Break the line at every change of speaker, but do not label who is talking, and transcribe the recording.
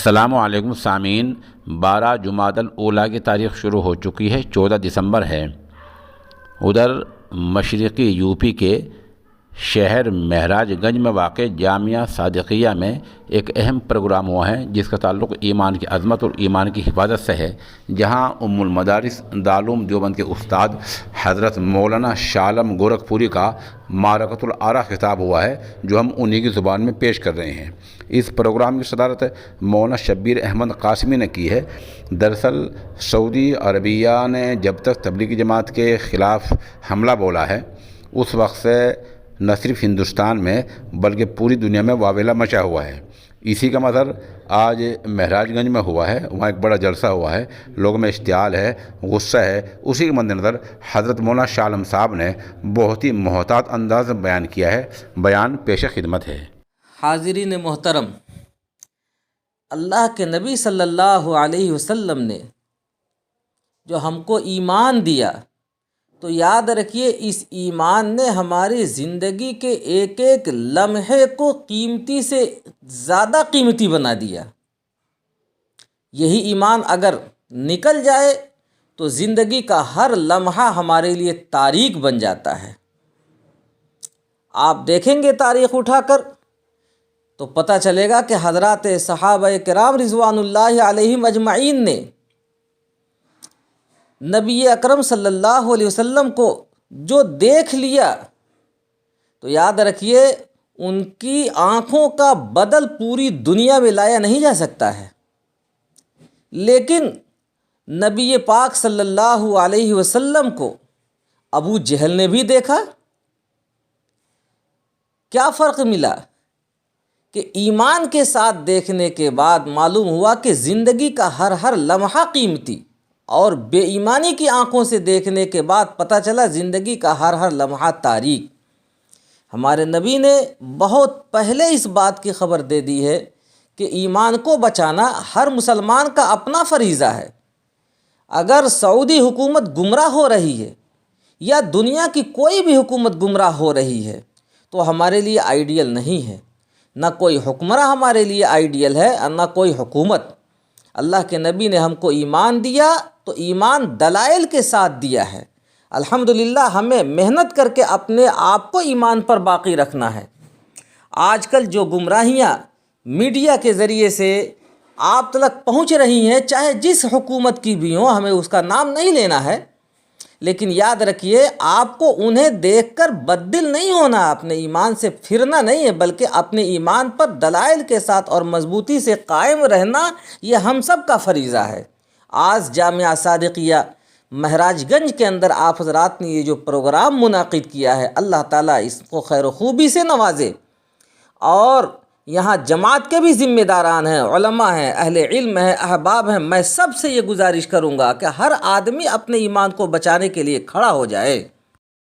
السلام علیکم سامعین، 12 جمادی الاولیٰ کی تاریخ شروع ہو چکی ہے، 14 دسمبر ہے۔ ادھر مشرقی یو پی کے شہر مہراج گنج میں واقع جامعہ صادقیہ میں ایک اہم پروگرام ہوا ہے جس کا تعلق ایمان کی عظمت اور ایمان کی حفاظت سے ہے، جہاں ام المدارس دارالعلوم دیوبند کے استاد حضرت مولانا شاہ عالم گورکھپوری کا معرکۃ الآراء خطاب ہوا ہے، جو ہم انہی کی زبان میں پیش کر رہے ہیں۔ اس پروگرام کی صدارت مولانا شبیر احمد قاسمی نے کی ہے۔ دراصل سعودی عربیہ نے جب تک تبلیغی جماعت کے خلاف حملہ بولا ہے، اس وقت سے نہ صرف ہندوستان میں بلکہ پوری دنیا میں واویلا مچا ہوا ہے۔ اسی کا مظہر آج مہراج گنج میں ہوا ہے، وہاں ایک بڑا جلسہ ہوا ہے، لوگوں میں اشتعال ہے، غصہ ہے۔ اسی کے مد نظر حضرت مولانا شاہ عالم صاحب نے بہت ہی محتاط انداز میں بیان کیا ہے۔ بیان پیش خدمت ہے۔
حاضرین محترم، اللہ کے نبی صلی اللہ علیہ وسلم نے جو ہم کو ایمان دیا، تو یاد رکھیے اس ایمان نے ہماری زندگی کے ایک ایک لمحے کو قیمتی سے زیادہ قیمتی بنا دیا۔ یہی ایمان اگر نکل جائے تو زندگی کا ہر لمحہ ہمارے لیے تاریخ بن جاتا ہے۔ آپ دیکھیں گے تاریخ اٹھا کر تو پتہ چلے گا کہ حضرات صحابہ کرام رضوان اللہ علیہم اجمعین نے نبی اکرم صلی اللہ علیہ وسلم کو جو دیکھ لیا، تو یاد رکھیے ان کی آنکھوں کا بدل پوری دنیا میں لایا نہیں جا سکتا ہے، لیکن نبی پاک صلی اللہ علیہ وسلم کو ابو جہل نے بھی دیکھا۔ کیا فرق ملا کہ ایمان کے ساتھ دیکھنے کے بعد معلوم ہوا کہ زندگی کا ہر لمحہ قیمتی، اور بے ایمانی کی آنکھوں سے دیکھنے کے بعد پتہ چلا زندگی کا ہر لمحہ تاریخ۔ ہمارے نبی نے بہت پہلے اس بات کی خبر دے دی ہے کہ ایمان کو بچانا ہر مسلمان کا اپنا فریضہ ہے۔ اگر سعودی حکومت گمراہ ہو رہی ہے یا دنیا کی کوئی بھی حکومت گمراہ ہو رہی ہے تو ہمارے لیے آئیڈیل نہیں ہے، نہ کوئی حکمراں ہمارے لیے آئیڈیل ہے اور نہ کوئی حکومت۔ اللہ کے نبی نے ہم کو ایمان دیا تو ایمان دلائل کے ساتھ دیا ہے۔ الحمدللہ ہمیں محنت کر کے اپنے آپ کو ایمان پر باقی رکھنا ہے۔ آج کل جو گمراہیاں میڈیا کے ذریعے سے آپ تک پہنچ رہی ہیں، چاہے جس حکومت کی بھی ہوں، ہمیں اس کا نام نہیں لینا ہے، لیکن یاد رکھیے آپ کو انہیں دیکھ کر بددل نہیں ہونا، اپنے ایمان سے پھرنا نہیں ہے، بلکہ اپنے ایمان پر دلائل کے ساتھ اور مضبوطی سے قائم رہنا یہ ہم سب کا فریضہ ہے۔ آج جامعہ صادقیہ مہراج گنج کے اندر آپ حضرات نے یہ جو پروگرام منعقد کیا ہے، اللہ تعالیٰ اس کو خیر و خوبی سے نوازے، اور یہاں جماعت کے بھی ذمہ داران ہیں، علماء ہیں، اہل علم ہیں، احباب ہیں۔ میں سب سے یہ گزارش کروں گا کہ ہر آدمی اپنے ایمان کو بچانے کے لیے کھڑا ہو جائے۔